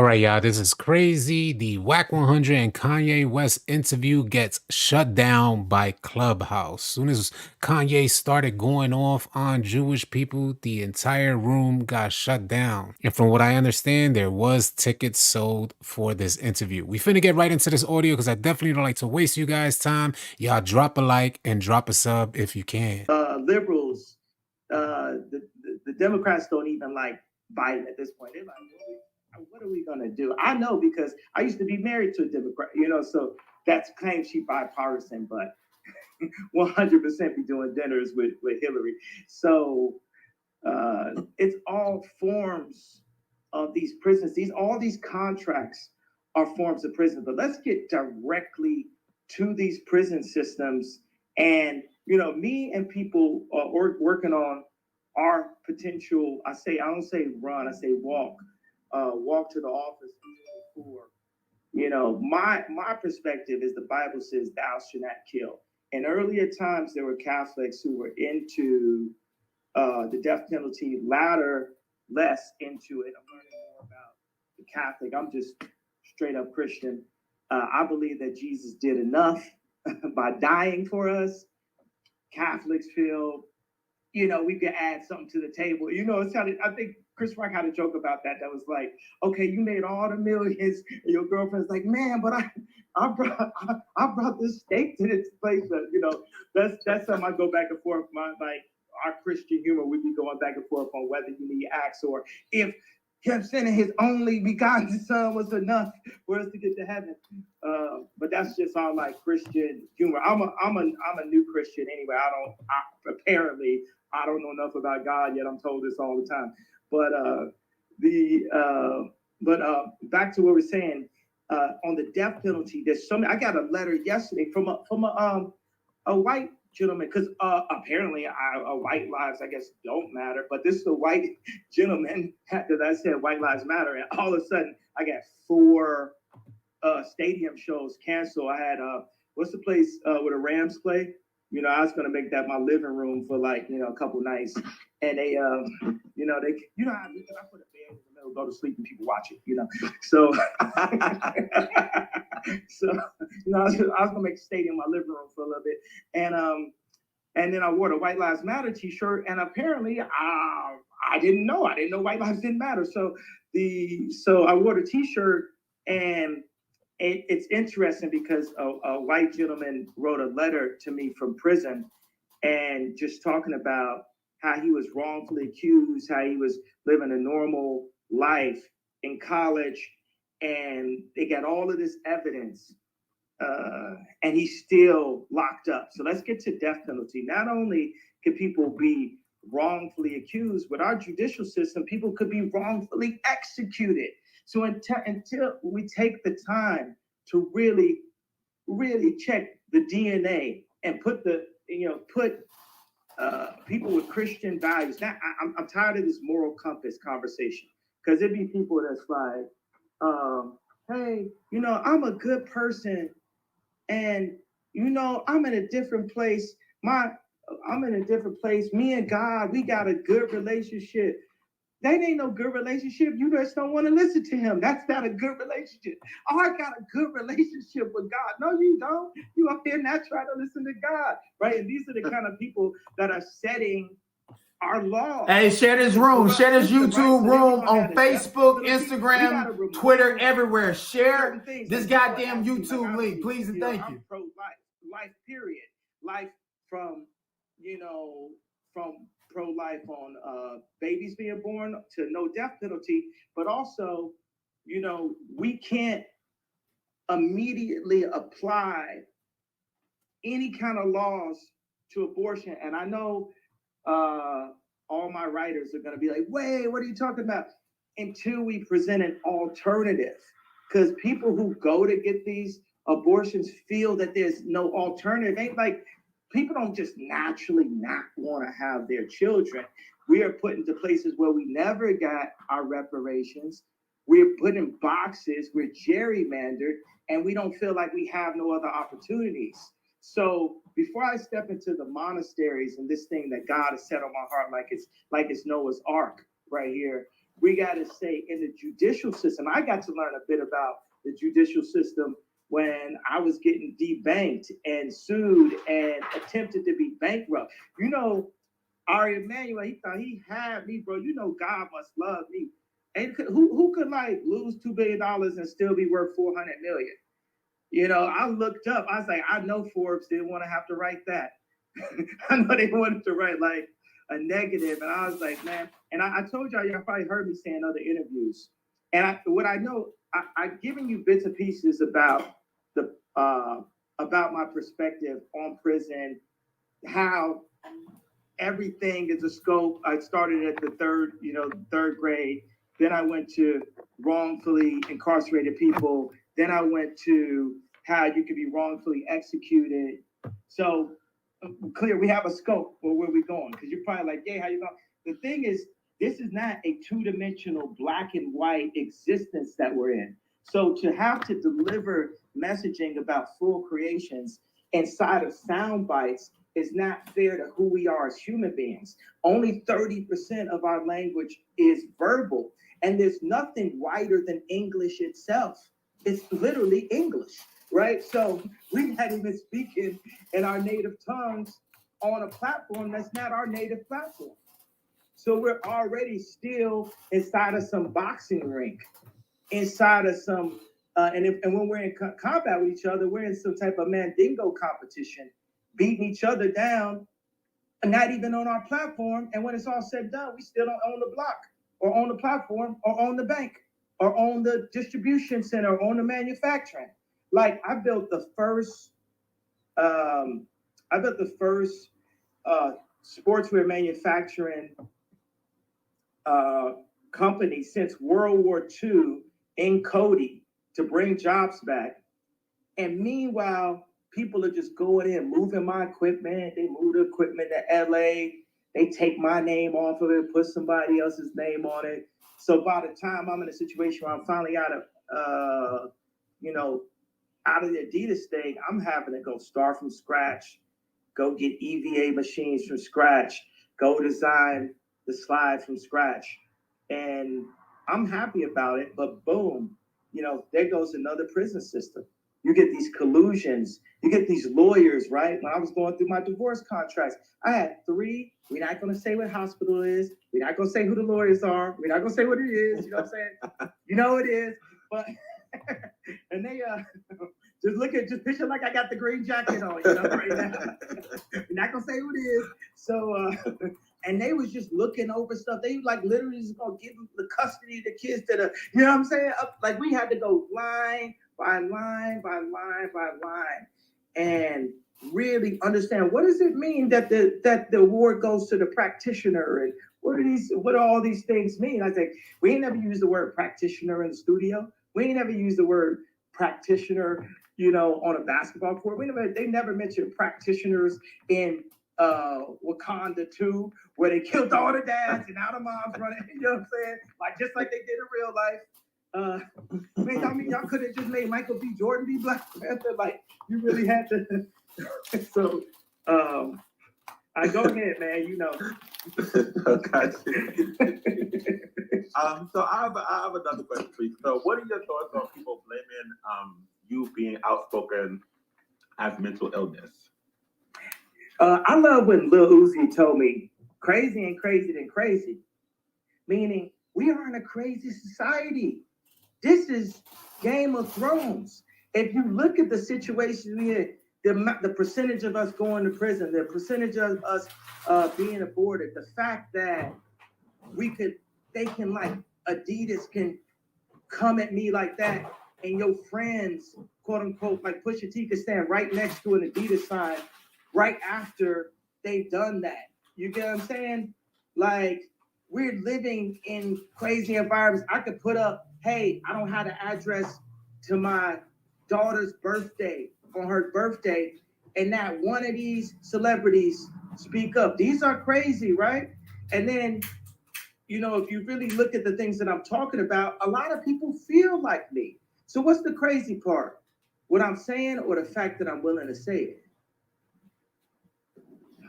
right, y'all. This is crazy. The Wack 100 and Kanye West interview gets shut down by Clubhouse. Soon as Kanye started going off on Jewish people, the entire room got shut down. And from what I understand, there was tickets sold for this interview. We finna get right into this audio because I definitely don't like to waste you guys' time. Y'all drop a like and drop a sub if you can. Liberals, the Democrats don't even like Biden at this point. They're like, what are we going to do? I know because I used to be married to a Democrat, so that's claims she bipartisan, but 100% be doing dinners with Hillary. So it's all forms of these prisons. All these contracts are forms of prison. But let's get directly to these prison systems. And, me and people are working on our potential, I don't say run, I say walk to the office for, my perspective is the Bible says thou shalt not kill. In earlier times, there were Catholics who were into the death penalty, latter less into it. I'm learning more about the Catholic. I'm just straight up Christian. I believe that Jesus did enough by dying for us. Catholics feel, we could add something to the table. It's kind of, I think Chris Rock had a joke about that. That was like, okay, you made all the millions, and your girlfriend's like, man, but I brought this steak to this place. That's something I go back and forth. Our Christian humor, we be going back and forth on whether you need acts or if him sending his only begotten son was enough for us to get to heaven. But that's just our Christian humor. I'm a new Christian anyway. Apparently I don't know enough about God yet. I'm told this all the time. But back to what we're saying on the death penalty. There's I got a letter yesterday from a white gentleman, because apparently white lives, I guess, don't matter. But this is a white gentleman that I said white lives matter, and all of a sudden I got 4 stadium shows canceled. I had what's the place where the Rams play? I was gonna make that my living room for a couple nights, and they I put a bed in the middle, go to sleep, and people watch it. So I was gonna make the stadium my living room for a little bit, and then I wore the White Lives Matter T-shirt, and apparently I didn't know White Lives didn't matter. So I wore the T-shirt, and it's interesting because a white gentleman wrote a letter to me from prison, and just talking about how he was wrongfully accused, how he was living a normal life in college, and they got all of this evidence, and he's still locked up. So let's get to death penalty. Not only can people be wrongfully accused, with our judicial system, people could be wrongfully executed. So until we take the time to really, really check the DNA and put people with Christian values. Now, I'm tired of this moral compass conversation, because there'd be people that's like, hey, I'm a good person, and I'm in a different place. I'm in a different place. Me and God, we got a good relationship. That ain't no good relationship. You just don't want to listen to him. That's not a good relationship. Oh, I got a good relationship with God. No, you don't. You up here not trying to listen to God, right? And these are the kind of people that are setting our law. Hey, share this room. Share this YouTube room on Facebook, Instagram, Twitter, everywhere. Share this goddamn YouTube link, please and thank you. Life, period. Life from pro-life on babies being born to no death penalty, but also, we can't immediately apply any kind of laws to abortion. And I know all my writers are going to be like, wait, what are you talking about? Until we present an alternative, because people who go to get these abortions feel that there's no alternative. Ain't like, people don't just naturally not want to have their children. We are put into places where we never got our reparations. We're put in boxes, we're gerrymandered, and we don't feel like we have no other opportunities. So before I step into the monasteries and this thing that God has set on my heart, like it's Noah's Ark right here, we got to say in the judicial system. I got to learn a bit about the judicial system when I was getting debanked and sued and attempted to be bankrupt. You know, Ari Emanuel, he thought he had me, bro. You know, God must love me. And who could like lose $2 billion and still be worth 400 million? You know, I looked up. I was like, I know Forbes didn't want to have to write that. I know they wanted to write like a negative, and I was like, man. And I told y'all probably heard me say in other interviews. And what I know, I've given you bits and pieces about the about my perspective on prison, how everything is a scope. I started at the third grade. Then I went to wrongfully incarcerated people. Then I went to how you could be wrongfully executed. So clear, we have a scope for where we're going. Because you're probably like, yeah, how you going? The thing is, this is not a two-dimensional black and white existence that we're in. So to have to deliver messaging about full creations inside of sound bites is not fair to who we are as human beings. Only 30% of our language is verbal. And there's nothing whiter than English itself. It's literally English, right? So we're not even speaking in our native tongues on a platform that's not our native platform. So we're already still inside of some boxing rink, inside of some, and when we're in combat with each other, we're in some type of Mandingo competition, beating each other down, and not even on our platform. And when it's all said and done, we still don't own the block, or own the platform, or own the bank, or own the distribution center, or own the manufacturing. Like I built the first sportswear manufacturing company since World War II in Cody to bring jobs back. And meanwhile, people are just going in, moving my equipment. They move the equipment to LA. They take my name off of it, put somebody else's name on it. So by the time I'm in a situation where I'm finally out of the Adidas thing, I'm having to go start from scratch, go get EVA machines from scratch, go design the slide from scratch. And I'm happy about it, but boom, there goes another prison system. You get these collusions, you get these lawyers, right? When I was going through my divorce contracts, I had 3. We're not going to say what hospital it is. We're not going to say who the lawyers are. We're not going to say what it is. You know what I'm saying? You know it is. But, and they, just picture like I got the green jacket on, right now. We're not going to say who it is. So, and they was just looking over stuff. They like literally just going to give them the custody of the kids to the, you know what I'm saying? Like we had to go line by line by line by line and really understand what does it mean that the award goes to the practitioner, and what do all these things mean? I think we ain't never used the word practitioner in the studio. We ain't never used the word practitioner, on a basketball court. They never mentioned practitioners in Wakanda 2, where they killed all the dads and now the moms running, you know what I'm saying? Like just like they did in real life. Y'all could have just made Michael B. Jordan be Black Panther. Like you really had to. So, I go ahead, man. Okay. So I have another question for you. So, what are your thoughts on people blaming you being outspoken as mental illness? I love when Lil Uzi told me, "Crazy and crazy than crazy," meaning we are in a crazy society. This is Game of Thrones. If you look at the situation we're in, the percentage of us going to prison, the percentage of us being aborted, the fact that they can like Adidas can come at me like that, and your friends, quote unquote, like Pusha T could stand right next to an Adidas sign right after they've done that. You get what I'm saying? Like we're living in crazy environments. I could put up, hey, I don't have the address to my daughter's birthday on her birthday, and not one of these celebrities speak up. These are crazy, right? And then, if you really look at the things that I'm talking about, a lot of people feel like me. So what's the crazy part? What I'm saying or the fact that I'm willing to say it?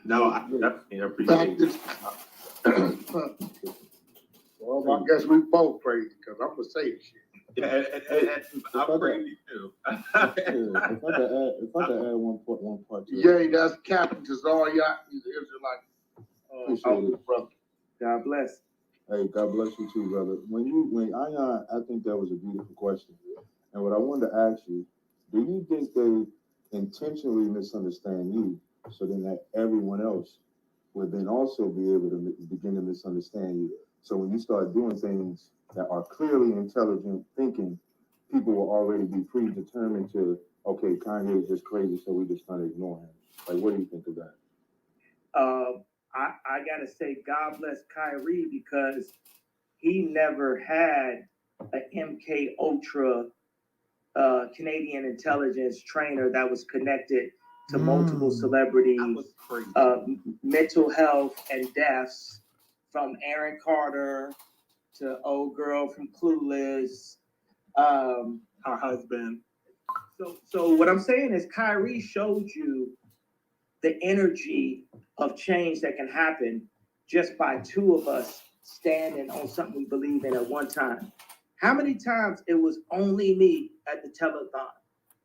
No, I definitely appreciate it. Well, I guess we both crazy because I'm gonna say the shit. Yeah, and I'm crazy too. If I could add one part to it. Yeah, that's Captain Tazar Yacht. He's an Israelite. Appreciate it. Brother. God bless. Hey, God bless you too, brother. I think that was a beautiful question. And what I wanted to ask you, do you think they intentionally misunderstand you so then that everyone else would then also be able to begin to misunderstand you? So when you start doing things that are clearly intelligent thinking, people will already be predetermined to, okay, Kanye is just crazy, so we just kind of ignore him. Like, what do you think of that? I gotta say, God bless Kyrie because he never had an MK Ultra Canadian intelligence trainer that was connected to multiple celebrities, mental health and deaths, from Aaron Carter to old girl from Clueless, her husband. So what I'm saying is Kyrie showed you the energy of change that can happen just by two of us standing on something we believe in at one time. How many times it was only me at the telethon,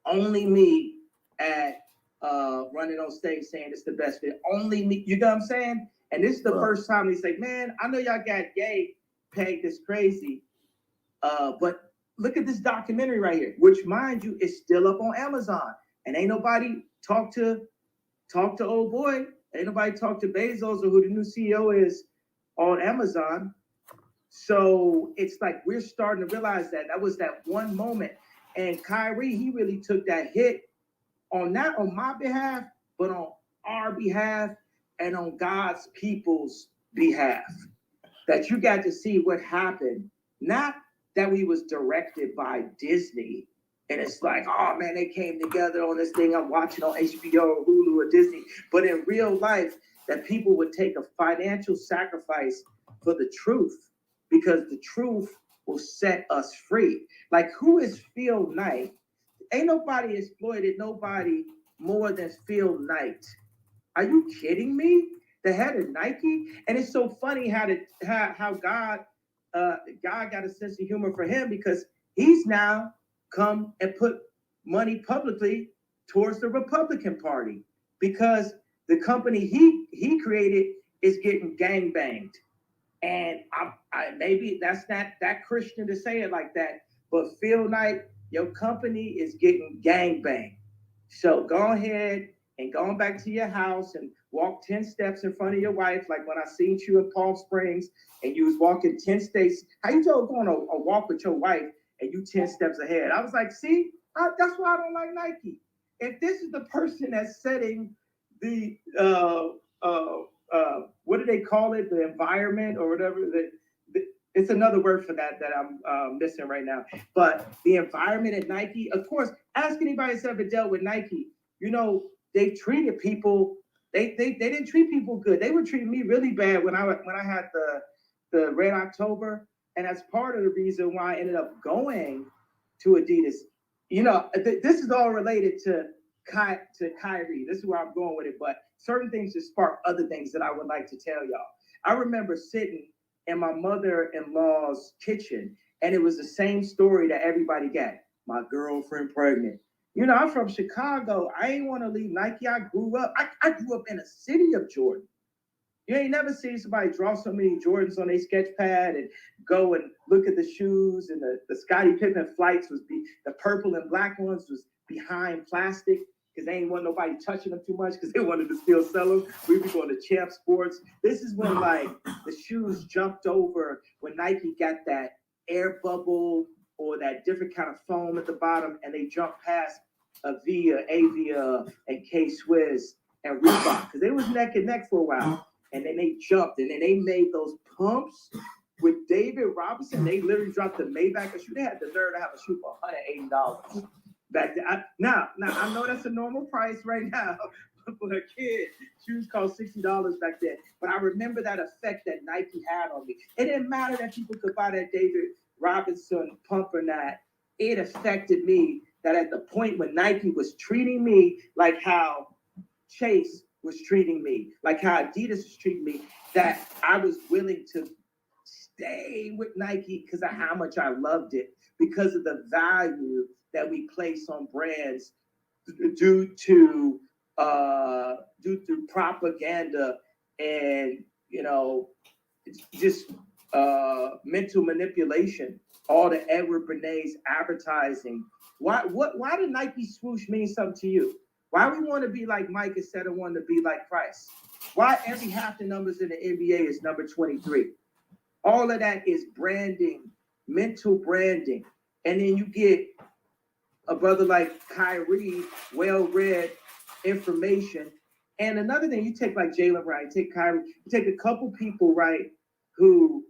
only me at running on stage saying it's the best fit, only me, you know what I'm saying? And this is the first time they say, man, I know y'all got gay pegged as crazy, but look at this documentary right here, which mind you is still up on Amazon, and ain't nobody talk to old boy. Ain't nobody talk to Bezos or who the new CEO is on Amazon. So it's like we're starting to realize that was that one moment. And Kyrie, he really took that hit on not on my behalf, but on our behalf and on God's people's behalf. That you got to see what happened. Not that we was directed by Disney. And it's like, oh man, they came together on this thing I'm watching on HBO or Hulu or Disney. But in real life, that people would take a financial sacrifice for the truth, because the truth will set us free. Like, who is Phil Knight? Ain't nobody exploited nobody more than Phil Knight. Are you kidding me? The head of Nike? And it's so funny how God got a sense of humor for him, because he's now come and put money publicly towards the Republican Party, because the company he created is getting gangbanged. And I maybe that's not that Christian to say it like that, but Phil Knight, your company is getting gangbanged. So go ahead and go back to your house and walk 10 steps in front of your wife, like when I seen you in Palm Springs and you was walking 10 steps. How you told going a walk with your wife and you 10 steps ahead? I was like, see, that's why I don't like Nike. If this is the person that's setting the what do they call it? The environment or whatever. It's another word for that I'm missing right now. But the environment at Nike, of course, ask anybody that's ever dealt with Nike. You know, they treated people. They didn't treat people good. They were treating me really bad when I had the Red October, and that's part of the reason why I ended up going to Adidas. You know, this is all related to Kyrie. This is where I'm going with it. But certain things just spark other things that I would like to tell y'all. I remember sitting in my mother-in-law's kitchen, and it was the same story that everybody got. My girlfriend pregnant. You know, I'm from Chicago. I ain't want to leave Nike. I grew up in a city of Jordan. You ain't never seen somebody draw so many Jordans on a sketch pad and go and look at the shoes, and the Scottie Pippen flights the purple and black ones was behind plastic because they ain't want nobody touching them too much because they wanted to still sell them. We be going to Champ Sports. This is when like the shoes jumped over when Nike got that air bubble or that different kind of foam at the bottom, and they jumped past Avia, and K-Swiss and Reebok because they was neck and neck for a while. And then they jumped, and then they made those pumps with David Robinson. They literally dropped the Maybach shoe. They had the nerve to have a shoe for $180 back then. Now I know that's a normal price right now for a kid. Shoes cost $60 back then. But I remember that effect that Nike had on me. It didn't matter that people could buy that David Robinson pump or not. It affected me that at the point when Nike was treating me like how Chase was treating me, like how Adidas was treating me, that I was willing to stayed with Nike because of how much I loved it, because of the value that we place on brands due to propaganda and just mental manipulation. All the Edward Bernays advertising. Why did Nike swoosh mean something to you? Why we want to be like Mike instead of wanting to be like Price? Why every half the numbers in the NBA is number 23? All of that is branding, mental branding. And then you get a brother like Kyrie, well-read information. And another thing, you take like Jalen, right? Take Kyrie, you take a couple people, right, who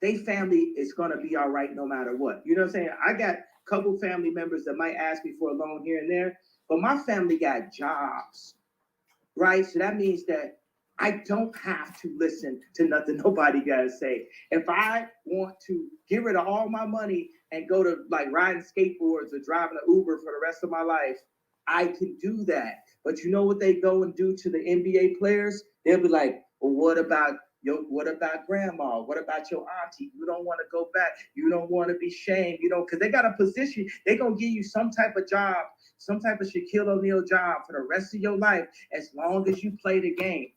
they family is gonna be all right no matter what. You know what I'm saying? I got a couple family members that might ask me for a loan here and there, but my family got jobs, right? So that means that I don't have to listen to nothing nobody gotta say. If I want to get rid of all my money and go to like riding skateboards or driving an Uber for the rest of my life, I can do that. But you know what they go and do to the NBA players? They'll be like, well, what about grandma? What about your auntie? You don't want to go back. You don't want to be shamed. You know, because they got a position. They're going to give you some type of job, some type of Shaquille O'Neal job for the rest of your life, as long as you play the game.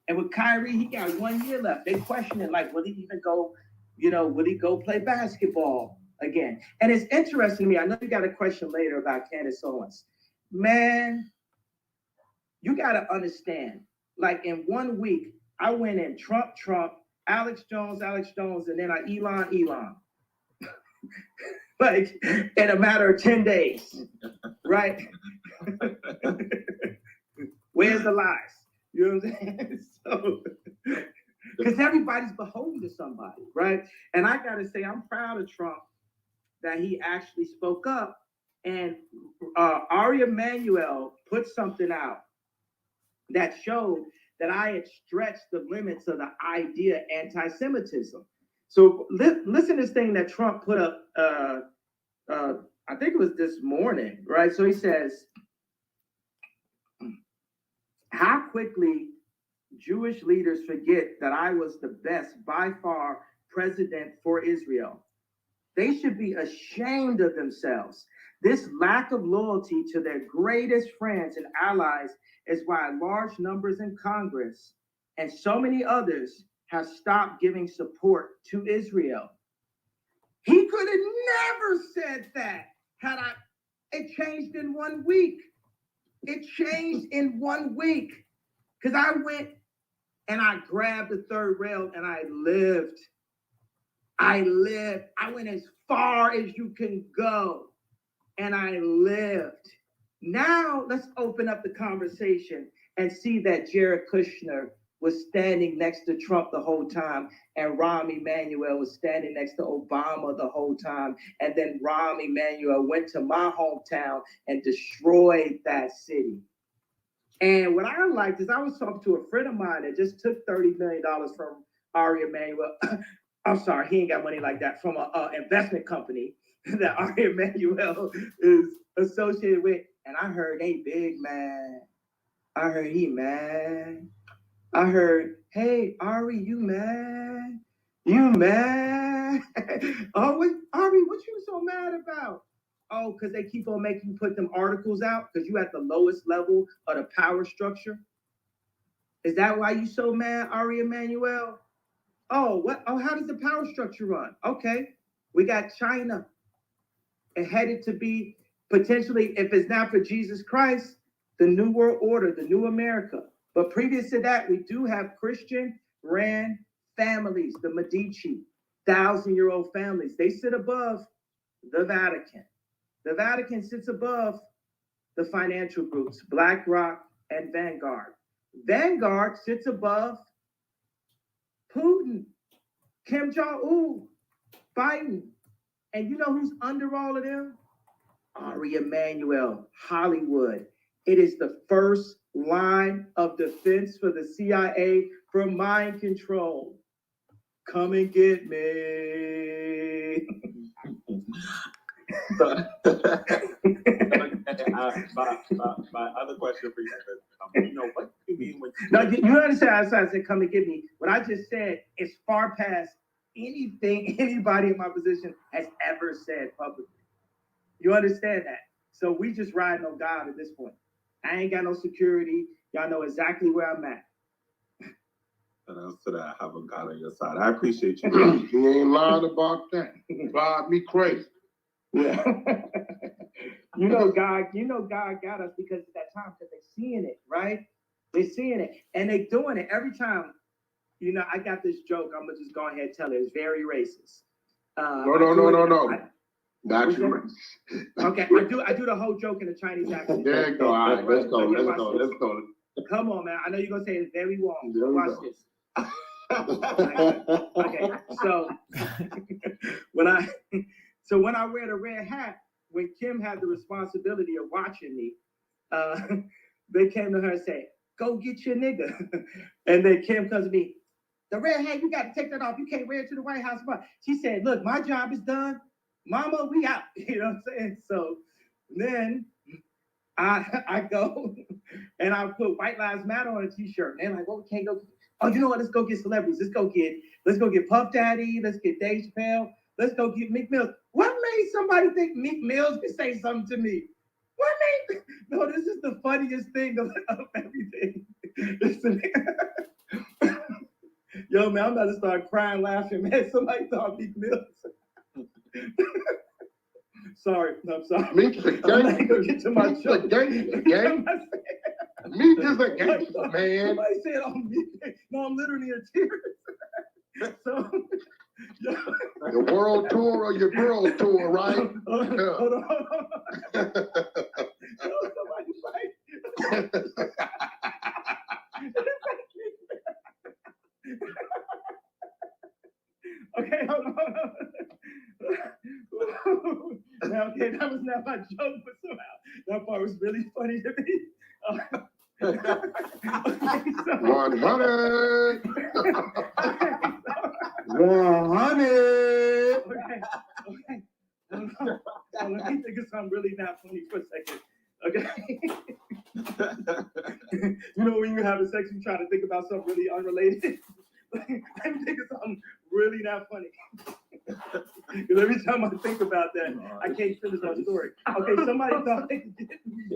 And with Kyrie, he got 1 year left. They questioning, like, will he even go, will he go play basketball again? And it's interesting to me. I know you got a question later about Candace Owens. Man, you got to understand, like in 1 week, I went in Trump, Alex Jones, and then Elon. Like in a matter of 10 days, right? Where's the lies? You know what I'm saying? So, because everybody's beholden to somebody, right? And I got to say, I'm proud of Trump that he actually spoke up. And Ari Emanuel put something out that showed that I had stretched the limits of the idea of anti-Semitism. So listen to this thing that Trump put up, I think it was this morning, right? So he says, how quickly Jewish leaders forget that I was the best by far president for Israel. They should be ashamed of themselves. This lack of loyalty to their greatest friends and allies is why large numbers in Congress and so many others have stopped giving support to Israel. He could have never said that it changed in 1 week. It changed in 1 week. Because I went and I grabbed the third rail and I lived. I went as far as you can go. And I lived. Now let's open up the conversation and see that Jared Kushner was standing next to Trump the whole time, and Rahm Emanuel was standing next to Obama the whole time. And then Rahm Emanuel went to my hometown and destroyed that city. And what I liked is I was talking to a friend of mine that just took $30 million from Ari Emanuel. I'm sorry, he ain't got money like that, from an investment company that Ari Emanuel is associated with. And I heard, hey, big man. I heard he mad. I heard, hey, Ari, you mad? You mad? Oh, Ari, what you so mad about? Oh, because they keep on making you put them articles out because you at the lowest level of the power structure? Is that why you so mad, Ari Emanuel? Oh, what? Oh, how does the power structure run? Okay, we got China headed to be potentially, if it's not for Jesus Christ, the New World Order, the New America. But previous to that, we do have Christian ran families, the Medici, 1,000-year-old families. They sit above the Vatican. The Vatican sits above the financial groups, BlackRock and Vanguard. Vanguard sits above Putin, Kim Jong-un, Biden. And you know who's under all of them? Ari Emanuel, Hollywood. It is the first line of defense for the CIA for mind control. Come and get me. My other question for you is, what do you mean when No, you understand? I said, come and get me. What I just said is far past anything anybody in my position has ever said publicly. You understand that? So we just riding on God at this point. I ain't got no security. Y'all know exactly where I'm at. And else to that, have a God on your side. I appreciate you. He ain't lying about that. Drive me crazy. Yeah. you know God got us because at that time, because they seeing it, right? They seeing it. And they doing it every time. You know, I got this joke. I'm gonna just go ahead and tell it. It's very racist. No. Not you racist. Okay, I do the whole joke in a Chinese accent. There you go. All right, let's go. Come on, man. I know you're gonna say it's very wrong. Watch this. Okay, so when I wear the red hat, when Kim had the responsibility of watching me, they came to her and said, "Go get your nigga," and then Kim comes to me, "The red hat, you got to take that off. You can't wear it to the White House." She said, "Look, my job is done. Mama, we out." You know what I'm saying? So then I go and I put White Lives Matter on a t-shirt. And they're like, "Well, we can't go." Oh, you know what? Let's go get celebrities. Let's go get Puff Daddy. Let's get Dave Chappelle. Let's go get Meek Mills. What made somebody think Meek Mills could say something to me? What made? No, this is the funniest thing of everything. Yo, man, I'm about to start crying, laughing, man. Somebody thought Meek Mills. Sorry, I'm sorry. Meek is a gangster. I'm not gonna get to my joke. Meek is a gangster, man. Somebody said on me. No, I'm literally in tears. So, yo. The world tour or your girl tour, right? Hold on. Somebody's like. Okay, hold on. Now, okay, that was not my joke, but somehow that part was really funny to me. 100. 100. Okay. Let me think of something really not funny for a second. Okay. You know when you're having sex, you try to think about something really unrelated. Let me think of something really not funny. Because every time I think about that, I can't finish our story. Okay, somebody thought they could get me.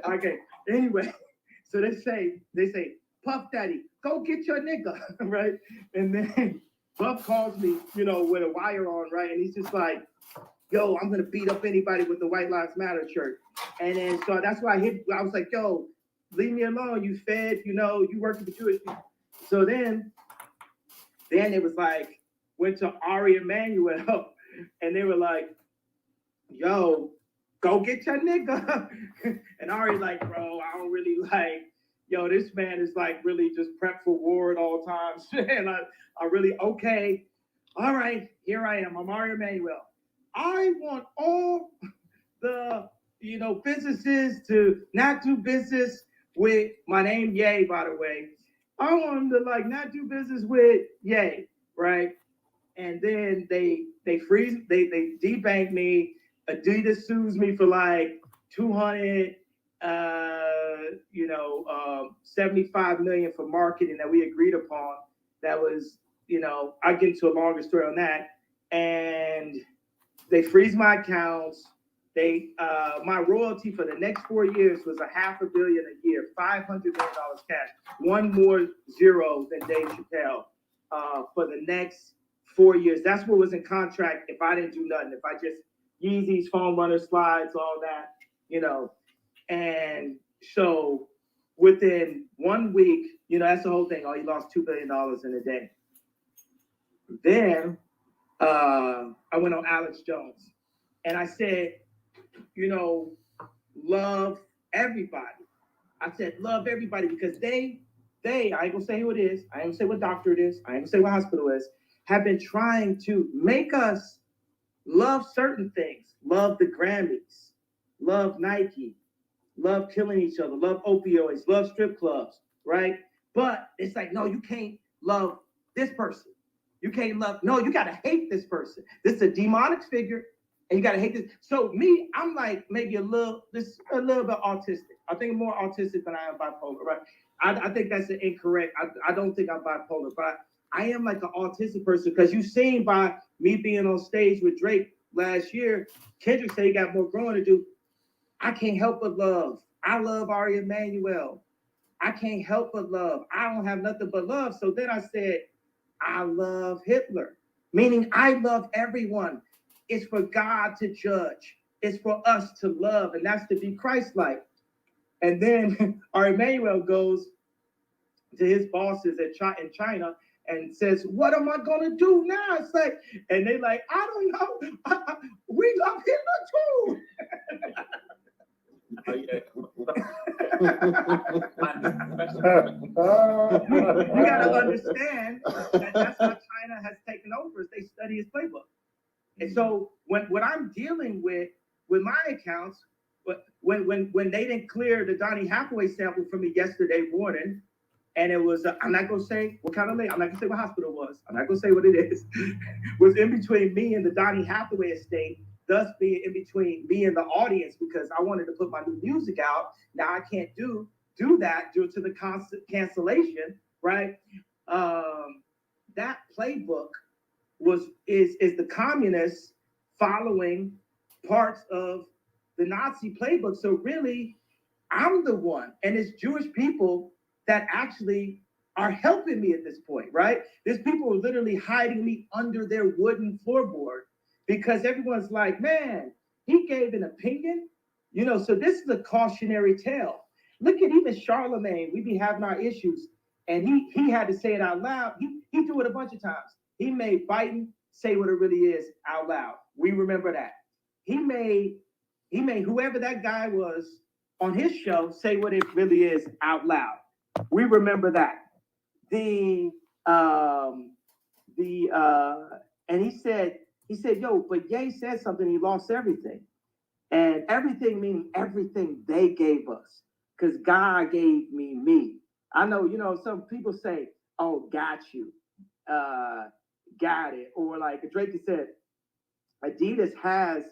Okay, anyway, so they say, "Puff Daddy, go get your nigga," right? And then Puff calls me, you know, with a wire on, right? And he's just like, "Yo, I'm gonna beat up anybody with the White Lives Matter shirt." And then so that's why I was like, "Yo, leave me alone, you fed, you know, you working for Jewish people." So then it was like, went to Ari Emanuel, and they were like, "Yo, go get your nigga." And Ari like, "Bro, I don't really like, yo, this man is like really just prep for war at all times." And I really, okay, all right, here I am. I'm Ari Emanuel. I want all the, you know, businesses to not do business with my name, Ye, by the way. I want them to like not do business with Ye, right? And then they freeze, they debank me. Adidas sues me for like 200, 75 million for marketing that we agreed upon. That was, you know, I get into a longer story on that. And they freeze my accounts. They my royalty for the next 4 years was $500 million a year, $500 million cash, one more zero than Dave Chappelle for the next 4 years. That's what was in contract if I didn't do nothing. If I just Yeezys, foam runner slides, all that, you know. And so within 1 week, you know, that's the whole thing. Oh, he lost $2 billion in a day. Then I went on Alex Jones and I said, you know, love everybody. I said, love everybody because they, I ain't gonna say who it is. I ain't gonna say what doctor it is. I ain't gonna say what hospital it is. Have been trying to make us love certain things. Love the Grammys. Love Nike. Love killing each other. Love opioids. Love strip clubs, right? But it's like, no, you can't love this person. You can't love, no, you gotta hate this person. This is a demonic figure, and you gotta hate this. So me, I'm like maybe a little bit autistic. I think I'm more autistic than I am bipolar, right? I think that's incorrect. I don't think I'm bipolar, but I am like an autistic person because you've seen by me being on stage with Drake last year, Kendrick said he got more growing to do. I can't help but love. I love Ari Emanuel. I can't help but love. I don't have nothing but love. So then I said, I love Hitler, meaning I love everyone. It's for God to judge. It's for us to love, and that's to be Christ-like. And then Ari Emanuel goes to his bosses in China and says, what am I going to do now? It's like, and they like, I don't know. We love Hitler too. You got to understand that that's how China has taken over. Is they study his playbook. And so when I'm dealing with my accounts, when they didn't clear the Donny Hathaway sample for me yesterday morning, and it was I'm not gonna say what kind of lady, I'm not gonna say what hospital it was. I'm not gonna say what it is. Was in between me and the Donny Hathaway estate, thus being in between me and the audience because I wanted to put my new music out. Now I can't do that due to the constant cancellation, right? That playbook is the communists following parts of the Nazi playbook. So really, I'm the one, and it's Jewish people that actually are helping me at this point, right? There's people who are literally hiding me under their wooden floorboard because everyone's like, man, he gave an opinion, so this is a cautionary tale. Look at even Charlemagne, we be having our issues, and he had to say it out loud. He do it a bunch of times. He made Biden say what it really is out loud. We remember that. He made whoever that guy was on his show say what it really is out loud. We remember that. And he said, yo, but Ye said something, he lost everything. And everything meaning everything they gave us. Because God gave me. I know, some people say, oh, got you. Got it. Or like Drake said, Adidas has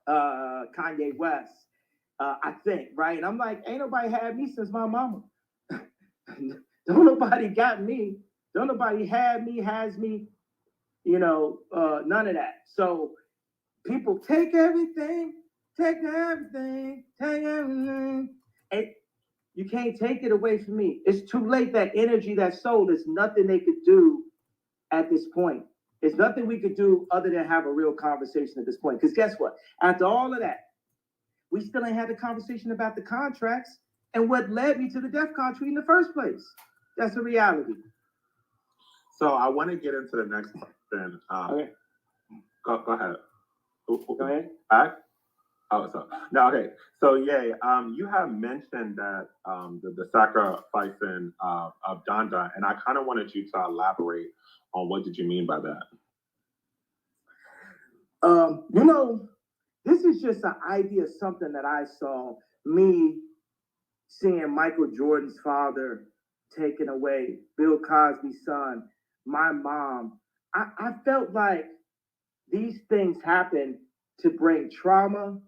Kanye West, I think, right? And I'm like, ain't nobody had me since my mama. Don't nobody got me. Don't nobody had me, has me, none of that. So people take everything. And you can't take it away from me. It's too late. That energy, that soul, there's nothing they could do at this point. There's nothing we could do other than have a real conversation at this point. Because guess what? After all of that, we still ain't had the conversation about the contracts and what led me to the DEFCON tweet in the first place. That's a reality. So I want to get into the next question. Okay. Go ahead. Go ahead. All right. Oh, so no, okay. So you have mentioned that the sacrificing of Donda, and I kind of wanted you to elaborate on what did you mean by that. This is just an idea, something that I saw, me seeing Michael Jordan's father taken away, Bill Cosby's son, my mom. I felt like these things happen to bring trauma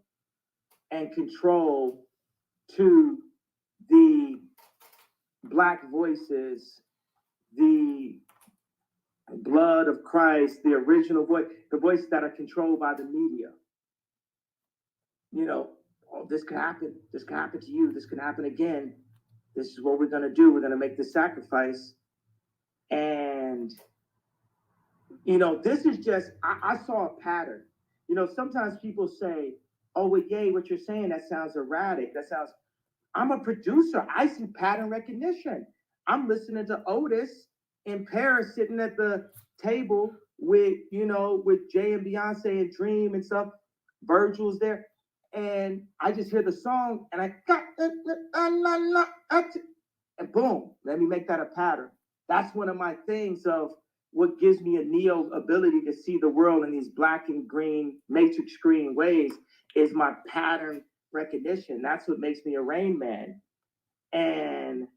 and control to the Black voices, the blood of Christ, the original voice, the voices that are controlled by the media. Oh, this can happen. This can happen to you. This can happen again. This is what we're going to do. We're going to make this sacrifice. And, this is just, I saw a pattern. Sometimes people say, oh, well, Ye, what you're saying, that sounds erratic. I'm a producer. I see pattern recognition. I'm listening to Otis in Paris sitting at the table with Jay and Beyonce and Dream and stuff. Virgil's there. And I just hear the song and I got and boom, let me make that a pattern. That's one of my things of what gives me a neo ability to see the world in these black and green matrix screen ways is my pattern recognition. That's what makes me a Rain Man. And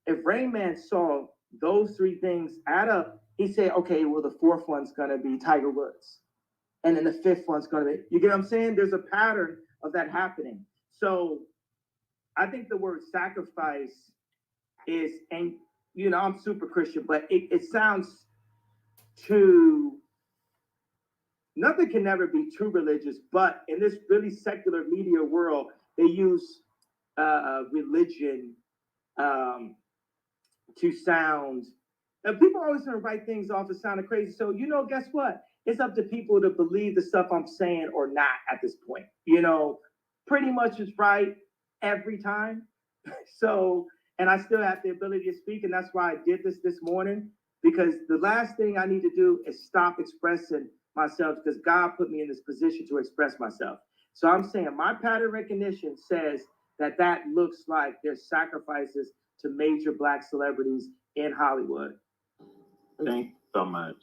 if Rain Man saw those three things add up, he said, okay, well, the fourth one's gonna be Tiger Woods. And then the fifth one's going to be, you get what I'm saying? There's a pattern of that happening. So I think the word sacrifice is, and you know, I'm super Christian, but it sounds too, nothing can never be too religious, but in this really secular media world, they use religion to sound, and people always gonna write things off as sounding crazy. So, you know, guess what? It's up to people to believe the stuff I'm saying or not at this point. You know, pretty much is right every time. So, and I still have the ability to speak, and that's why I did this morning, because the last thing I need to do is stop expressing myself, because God put me in this position to express myself. So I'm saying my pattern recognition says that looks like there's sacrifices to major Black celebrities in Hollywood. Thanks so much.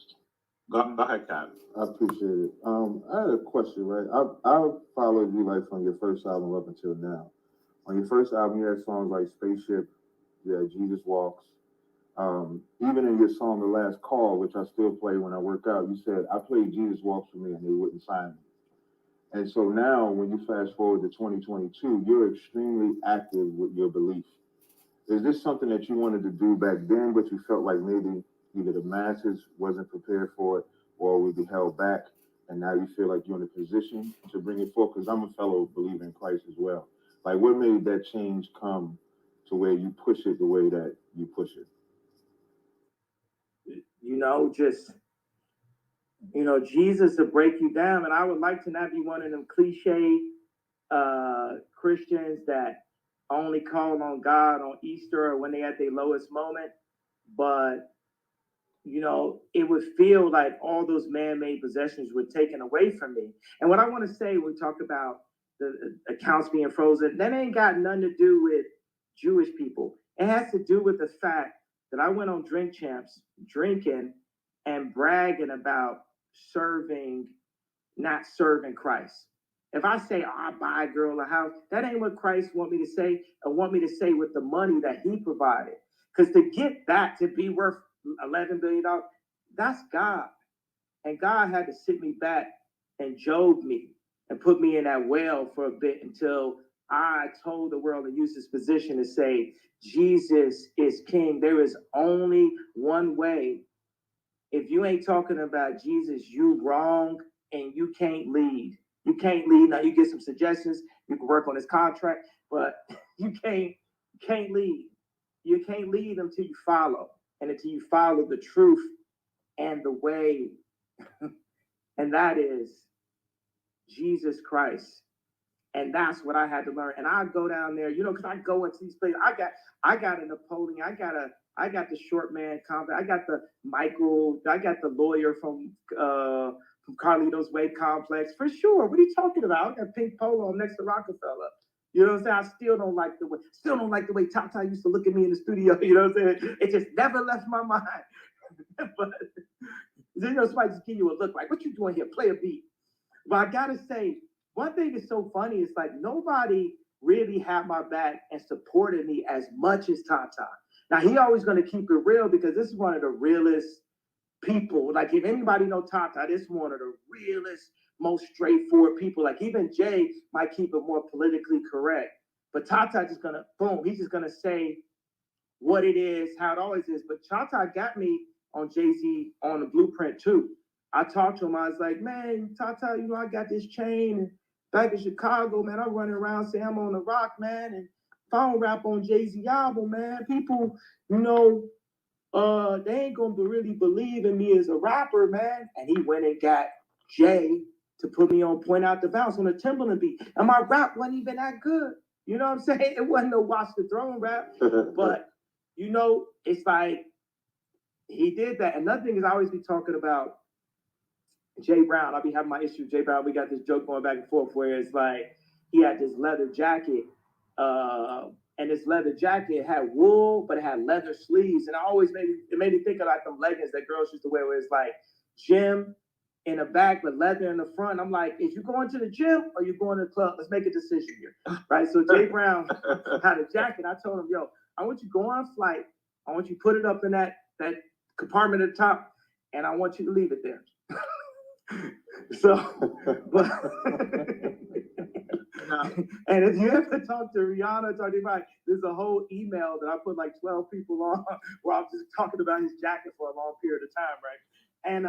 Go ahead, Cap. I appreciate it. I had a question, right? I followed you like from your first album up until now. On your first album, you had songs like Spaceship, you had Jesus Walks. Even in your song The Last Call, which I still play when I work out, you said, I played Jesus Walks for me and they wouldn't sign me. And so now when you fast forward to 2022, you're extremely active with your belief. Is this something that you wanted to do back then, but you felt like maybe either the masses wasn't prepared for it or would be held back, and now you feel like you're in a position to bring it forth? Because I'm a fellow believer in Christ as well. Like, what made that change come to where you push it the way that you push it? You know, just, you know, Jesus will break you down, and I would like to not be one of them cliche Christians that only call on God on Easter or when they at their lowest moment. But, you know, it would feel like all those man-made possessions were taken away from me. And what I want to say when we talk about the accounts being frozen, that ain't got nothing to do with Jewish people. It has to do with the fact that I went on Drink Champs drinking and bragging about not serving Christ. If I say, I buy a girl a house, that ain't what Christ want me to say, or want me to say with the money that he provided. Because to get that to be worth $11 billion, that's God. And God had to sit me back and job me and put me in that well for a bit until I told the world and used this position to say, Jesus is king. There is only one way. If you ain't talking about Jesus, you wrong, and you can't lead. You can't lead. Now you get some suggestions. You can work on this contract, but you can't lead. You can't lead until you follow, and until you follow the truth and the way, and that is Jesus Christ. And that's what I had to learn. And I go down there, you know, because I go into these places. I got a Napoleon. I got the short man complex. I got the Michael. I got the lawyer from Carlito's Way complex for sure. What are you talking about? I got pink polo next to Rockefeller. You know what I'm saying? I still don't like the way Tata used to look at me in the studio. You know what I'm saying? It just never left my mind. But you know, somebody just give you a look like, what you doing here? Play a beat. But I gotta say, one thing that's so funny is like nobody really had my back and supported me as much as Tata. Now he always gonna keep it real because this is one of the realest people. Like if anybody know Tata, this is one of the realest, most straightforward people. Like even Jay might keep it more politically correct, but Tata just gonna boom. He's just gonna say what it is, how it always is. But Tata got me on Jay-Z on the Blueprint too. I talked to him. I was like, man, Tata, you know, I got this chain. And back in Chicago, man, I'm running around saying I'm on the rock, man. And if I don't rap on Jay-Z album, man, people, you know, they ain't gonna really believe in me as a rapper, man. And he went and got Jay to put me on Point Out the Bounce on a Timberland beat. And my rap wasn't even that good. You know what I'm saying? It wasn't no Watch the Throne rap. But, you know, it's like he did that. Another thing is I always be talking about Jay Brown. I'll be having my issue with Jay Brown. We got this joke going back and forth where it's like he had this leather jacket, and this leather jacket had wool, but it had leather sleeves. And it made me think of like the leggings that girls used to wear, where it's like gym in the back, but leather in the front. I'm like, is you going to the gym or you going to the club? Let's make a decision here, right? So Jay Brown had a jacket. I told him, yo, I want you to go on a flight. I want you to put it up in that compartment at the top, and I want you to leave it there. So, but And if you ever talk to Rihanna, talk to anybody, there's a whole email that I put like 12 people on where I'm just talking about his jacket for a long period of time, right? And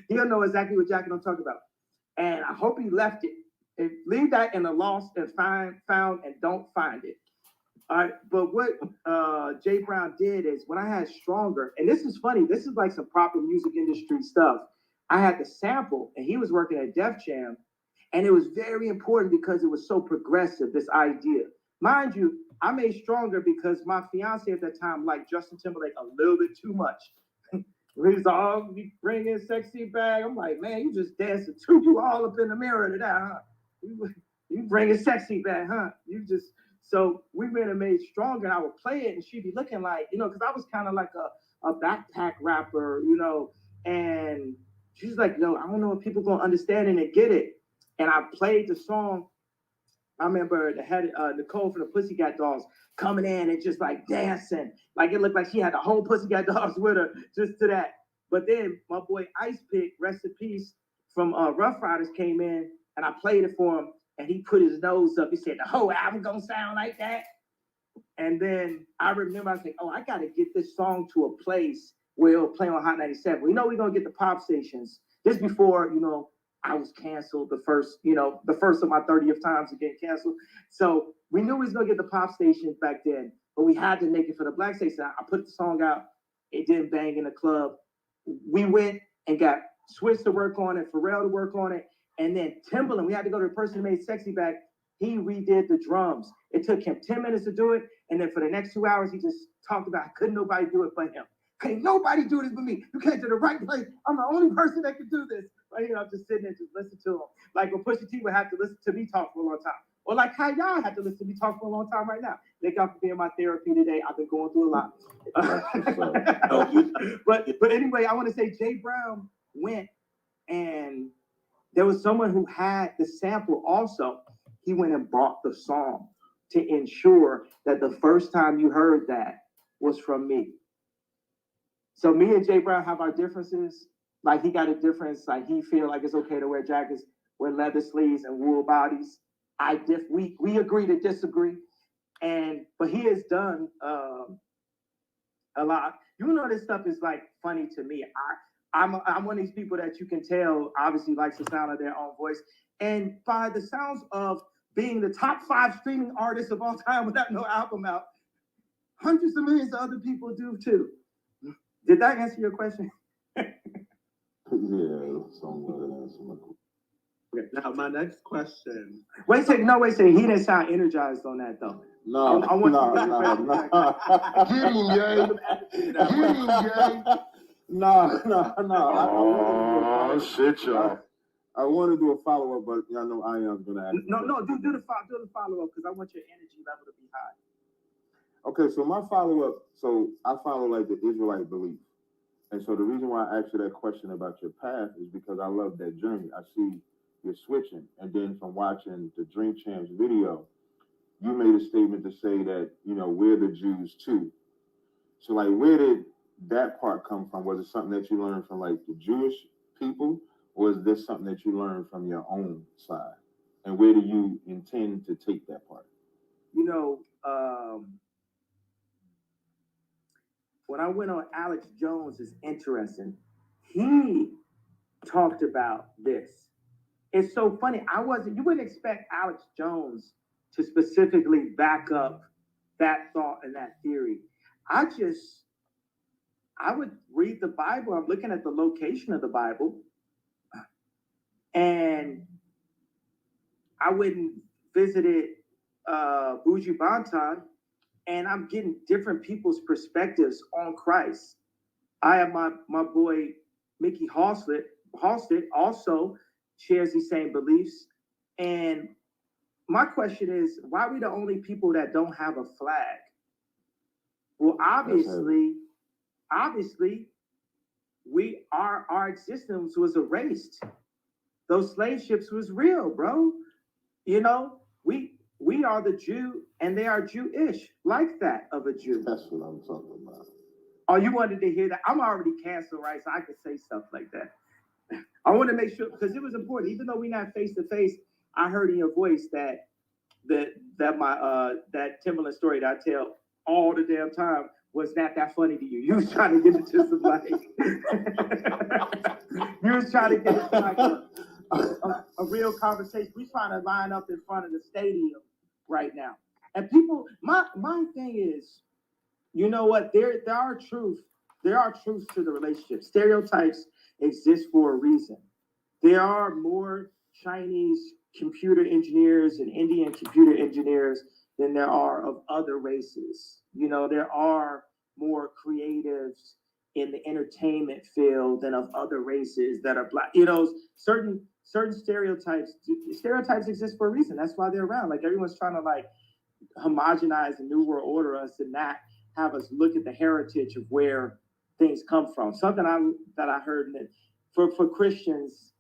he'll know exactly what jacket I'm talking about. And I hope he left it. And leave that in the lost and found and don't find it. All right, but what Jay Brown did is when I had Stronger, and this is funny, this is like some proper music industry stuff. I had the sample, and he was working at Def Jam, and it was very important because it was so progressive, this idea. Mind you, I made Stronger because my fiance at that time liked Justin Timberlake a little bit too much. He's all bringing sexy back. I'm like, man, you just dancing to you all up in the mirror to that, huh? You bringing sexy back, huh? You just... So we went and made Stronger, and I would play it, and she'd be looking like, because I was kind of like a backpack rapper, and she's like, no, I don't know if people gonna understand it and get it. And I played the song. I remember they had Nicole from the Pussycat Dolls coming in and just like dancing. Like it looked like she had the whole Pussycat Dolls with her just to that. But then my boy Ice Pick, rest in peace, from Rough Riders came in, and I played it for him. And he put his nose up. He said, the whole album gonna sound like that? And then I remember I was like, oh, I gotta get this song to a place where it'll play on Hot 97. We know we're gonna get the pop stations. This before, I was canceled the first of my 30th times of getting canceled. So we knew we was gonna get the pop stations back then, but we had to make it for the black station. I put the song out, it didn't bang in the club. We went and got Swizz to work on it, Pharrell to work on it. And then Timbaland, we had to go to the person who made Sexy Back. He redid the drums. It took him 10 minutes to do it. And then for the next 2 hours, he just talked about couldn't nobody do it but him. Can't nobody do this but me. You came to the right place. I'm the only person that can do this. Right? I'm just sitting there, just listen to him. Like when Pusha T would have to listen to me talk for a long time. Or like how y'all have to listen to me talk for a long time right now. Thank God for being my therapy today. I've been going through a lot. But anyway, I want to say Jay Brown went and there was someone who had the sample also. He went and bought the song to ensure that the first time you heard that was from me. So me and Jay Brown have our differences. Like he got a difference. Like he feel like it's okay to wear jackets, wear leather sleeves and wool bodies. We agree to disagree. But he has done a lot. This stuff is like funny to me. I'm one of these people that you can tell obviously likes the sound of their own voice. And by the sounds of being the top 5 streaming artist of all time without no album out, hundreds of millions of other people do too. Did that answer your question? Yeah, somewhat answer my question. Okay, now my next question. Wait a second. He didn't sound energized on that though. No. Get him, Jay. Get him, Jay. No. Oh, shit, y'all. I want to do a follow-up, but I know Ion's going to ask. No, do the follow-up because I want your energy level to be high. Okay, so my follow-up, I follow like the Israelite belief. And so the reason why I asked you that question about your path is because I love that journey. I see you're switching. And then from watching the Drink Champs video, you made a statement to say that, we're the Jews too. So like, where did that part come from? Was it something that you learned from like the Jewish people, or is this something that you learned from your own side? And where do you intend to take that part? When I went on Alex Jones, is interesting. He talked about this. It's so funny. You wouldn't expect Alex Jones to specifically back up that thought and that theory. I would read the Bible. I'm looking at the location of the Bible, and I wouldn't visited Buju Banton, and I'm getting different people's perspectives on Christ. I have my boy Mickey Halstead also shares these same beliefs. And my question is, why are we the only people that don't have a flag? Well, obviously, our existence was erased. Those slave ships was real, bro. We are the Jew, and they are Jewish, like that of a Jew. That's what I'm talking about. Oh, you wanted to hear that? I'm already canceled, right? So I could say stuff like that. I want to make sure, because it was important. Even though we're not face to face, I heard in your voice that that Timberland story that I tell all the damn time was not that funny to you. You was trying to get into some like you was trying to get into like a real conversation. We trying to line up in front of the stadium right now. And people, my thing is, you know what? There are truths to the relationship. Stereotypes exist for a reason. There are more Chinese computer engineers and Indian computer engineers than there are of other races. You know, there are more creatives in the entertainment field than of other races that are black. You know, certain stereotypes exist for a reason. That's why they're around. Like everyone's trying to like homogenize the new world order us and not have us look at the heritage of where things come from. Something that I heard that for Christians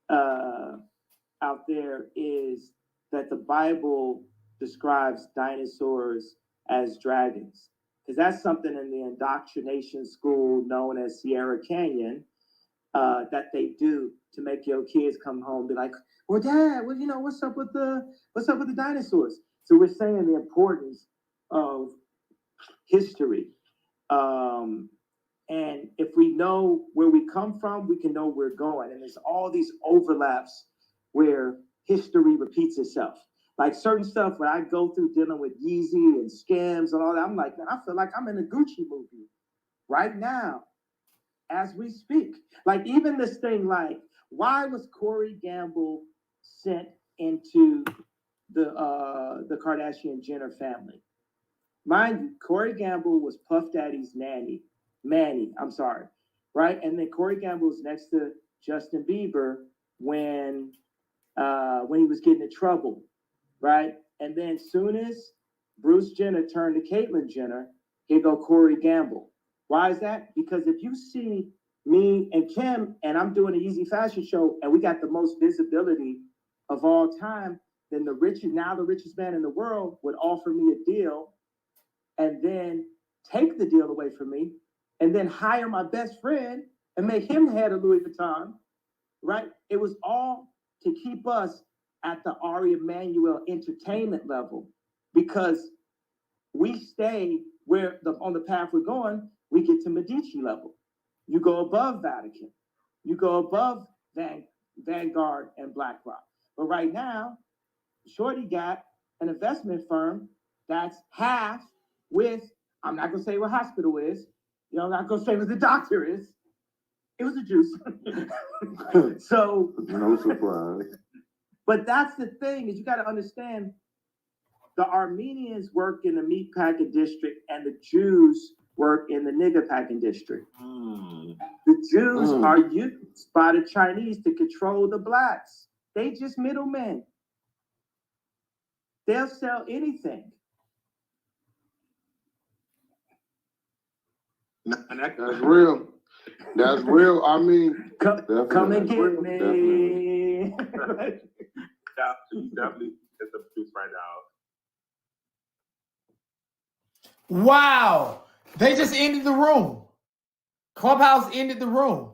out there is that the Bible describes dinosaurs as dragons, because that's something in the indoctrination school known as Sierra Canyon that they do to make your kids come home and be like, well, Dad, well, you know, what's up with the dinosaurs? So we're saying the importance of history. And if we know where we come from, we can know where we're going. And there's all these overlaps where history repeats itself. Like certain stuff when I go through dealing with Yeezy and Skims and all that, I'm like, man, I feel like I'm in a Gucci movie right now as we speak. Like even this thing, like, why was Corey Gamble sent into the Kardashian Jenner family? Mind you, Corey Gamble was Puff Daddy's Manny, right? And then Corey Gamble was next to Justin Bieber when he was getting in trouble, right? And then soon as Bruce Jenner turned to Caitlyn Jenner, here go Corey Gamble. Why is that? Because if you see me and Kim, and I'm doing an Easy Fashion show, and we got the most visibility of all time, then the richest man in the world would offer me a deal and then take the deal away from me, and then hire my best friend and make him head of Louis Vuitton, right? It was all to keep us at the Ari Emanuel entertainment level, because we stay on the path we're going, we get to Medici level. You go above Vatican, you go above Vanguard and BlackRock. But right now, Shorty got an investment firm that's half with, I'm not gonna say what hospital is, you know, I'm not gonna say what the doctor is. It was a juice. So No surprise. But that's the thing, is you gotta understand the Armenians work in the meat packing district and the Jews work in the nigger packing district. The Jews are used by the Chinese to control the blacks. They just middlemen. They'll sell anything. That's real. That's real. I mean, Come and get me. Definitely is the truth right now. Wow. They just ended the room. Clubhouse ended the room.